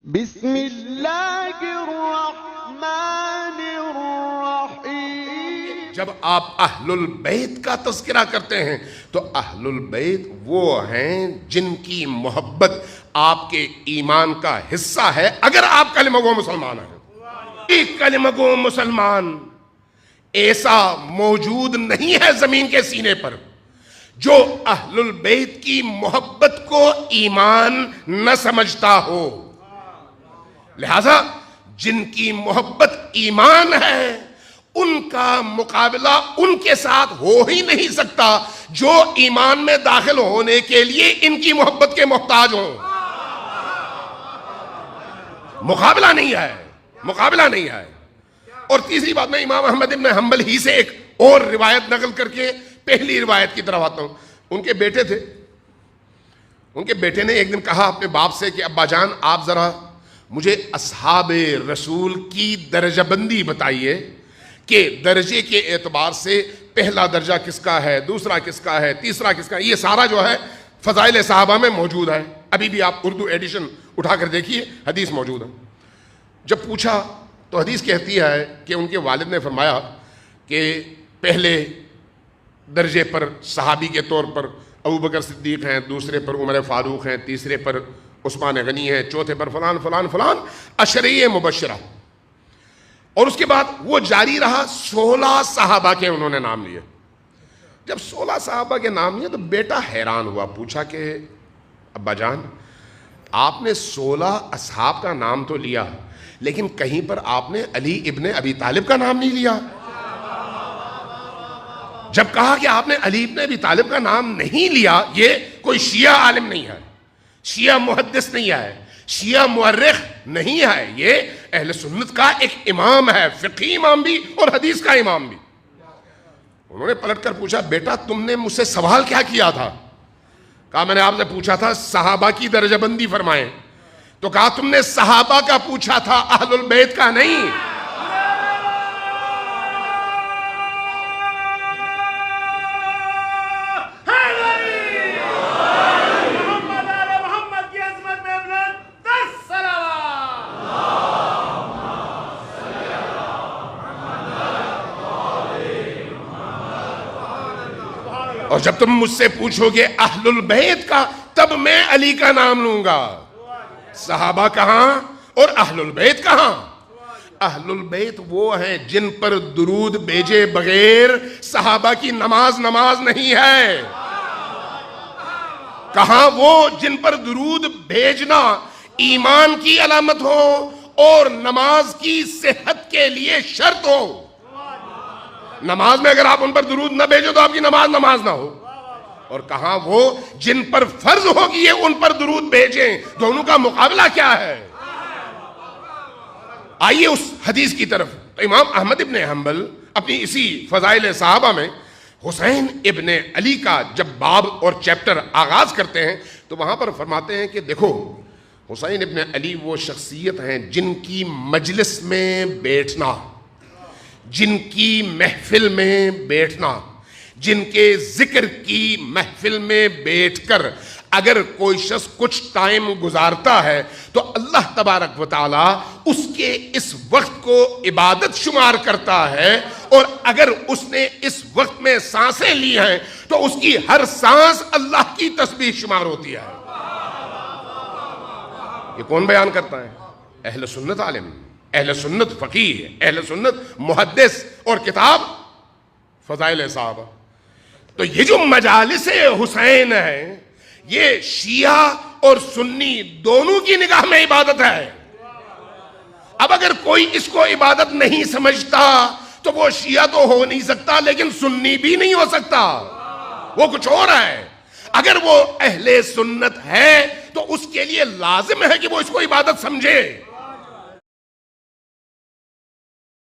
بسم اللہ الرحمن الرحیم۔ جب آپ اہل البیت کا تذکرہ کرتے ہیں تو اہل البیت وہ ہیں جن کی محبت آپ کے ایمان کا حصہ ہے، اگر آپ کلمہ گو مسلمان ہیں۔ ایک کلمہ گو مسلمان ایسا موجود نہیں ہے زمین کے سینے پر جو اہل البیت کی محبت کو ایمان نہ سمجھتا ہو۔ لہذا جن کی محبت ایمان ہے ان کا مقابلہ ان کے ساتھ ہو ہی نہیں سکتا جو ایمان میں داخل ہونے کے لیے ان کی محبت کے محتاج ہوں۔ مقابلہ نہیں ہے۔ اور تیسری بات، میں امام احمد ابن حنبل ہی سے ایک اور روایت نقل کر کے پہلی روایت کی طرف آتا ہوں۔ ان کے بیٹے تھے، ان کے بیٹے نے ایک دن کہا اپنے باپ سے کہ ابا جان آپ ذرا مجھے اصحاب رسول کی درجہ بندی بتائیے کہ درجے کے اعتبار سے پہلا درجہ کس کا ہے، دوسرا کس کا ہے، تیسرا کس کا ہے۔ یہ سارا جو ہے فضائل صحابہ میں موجود ہے، ابھی بھی آپ اردو ایڈیشن اٹھا کر دیکھیے، حدیث موجود ہے۔ جب پوچھا تو حدیث کہتی ہے کہ ان کے والد نے فرمایا کہ پہلے درجے پر صحابی کے طور پر ابوبکر صدیق ہیں، دوسرے پر عمر فاروق ہیں، تیسرے پر عثمان غنی ہے، چوتھے پر فلان فلان فلان عشرہ مبشرہ۔ اور اس کے بعد وہ جاری رہا، 16 صحابہ کے انہوں نے نام لیے۔ جب 16 صحابہ کے نام لیے تو بیٹا حیران ہوا، پوچھا کہ ابا جان آپ نے 16 اصحاب کا نام تو لیا لیکن کہیں پر آپ نے علی ابن ابی طالب کا نام نہیں لیا۔ جب کہا کہ آپ نے علی ابن ابی طالب کا نام نہیں لیا، یہ کوئی شیعہ عالم نہیں ہے، شیعہ محدث نہیں ہے، شیعہ مورخ نہیں ہے، یہ اہل سنت کا ایک امام ہے، فقہی امام بھی اور حدیث کا امام بھی۔ انہوں نے پلٹ کر پوچھا بیٹا تم نے مجھ سے سوال کیا کیا تھا؟ کہا میں نے آپ سے پوچھا تھا صحابہ کی درجہ بندی فرمائیں، تو کہا تم نے صحابہ کا پوچھا تھا، اہل البیت کا نہیں۔ اور جب تم مجھ سے پوچھو گے اہل البیت کا تب میں علی کا نام لوں گا۔ صحابہ کہاں اور اہل البیت کہاں؟ اہل البیت وہ ہیں جن پر درود بھیجے بغیر صحابہ کی نماز نہیں ہے۔ کہاں وہ جن پر درود بھیجنا ایمان کی علامت ہو اور نماز کی صحت کے لیے شرط ہو۔ نماز میں اگر آپ ان پر درود نہ بھیجو تو آپ کی نماز نہ ہو۔ اور کہاں وہ جن پر فرض ہوگی یہ ان پر درود بھیجیں، دونوں کا مقابلہ کیا ہے؟ آئیے اس حدیث کی طرف۔ تو امام احمد ابن حنبل اپنی اسی فضائل صحابہ میں حسین ابن علی کا جب باب اور چیپٹر آغاز کرتے ہیں تو وہاں پر فرماتے ہیں کہ دیکھو حسین ابن علی وہ شخصیت ہیں جن کی مجلس میں بیٹھنا، جن کی محفل میں بیٹھنا، جن کے ذکر کی محفل میں بیٹھ کر اگر کوئی شخص کچھ ٹائم گزارتا ہے تو اللہ تبارک و تعالی اس کے اس وقت کو عبادت شمار کرتا ہے، اور اگر اس نے اس وقت میں سانسیں لی ہیں تو اس کی ہر سانس اللہ کی تسبیح شمار ہوتی ہے۔ یہ کون بیان کرتا ہے؟ اہل سنت عالم، اہل سنت فقیہ، اہل سنت محدث، اور کتاب فضائل صحابہ۔ تو یہ جو مجالس حسین ہے یہ شیعہ اور سنی دونوں کی نگاہ میں عبادت ہے۔ اب اگر کوئی اس کو عبادت نہیں سمجھتا تو وہ شیعہ تو ہو نہیں سکتا لیکن سنی بھی نہیں ہو سکتا، وہ کچھ اور ہے۔ اگر وہ اہل سنت ہے تو اس کے لیے لازم ہے کہ وہ اس کو عبادت سمجھے۔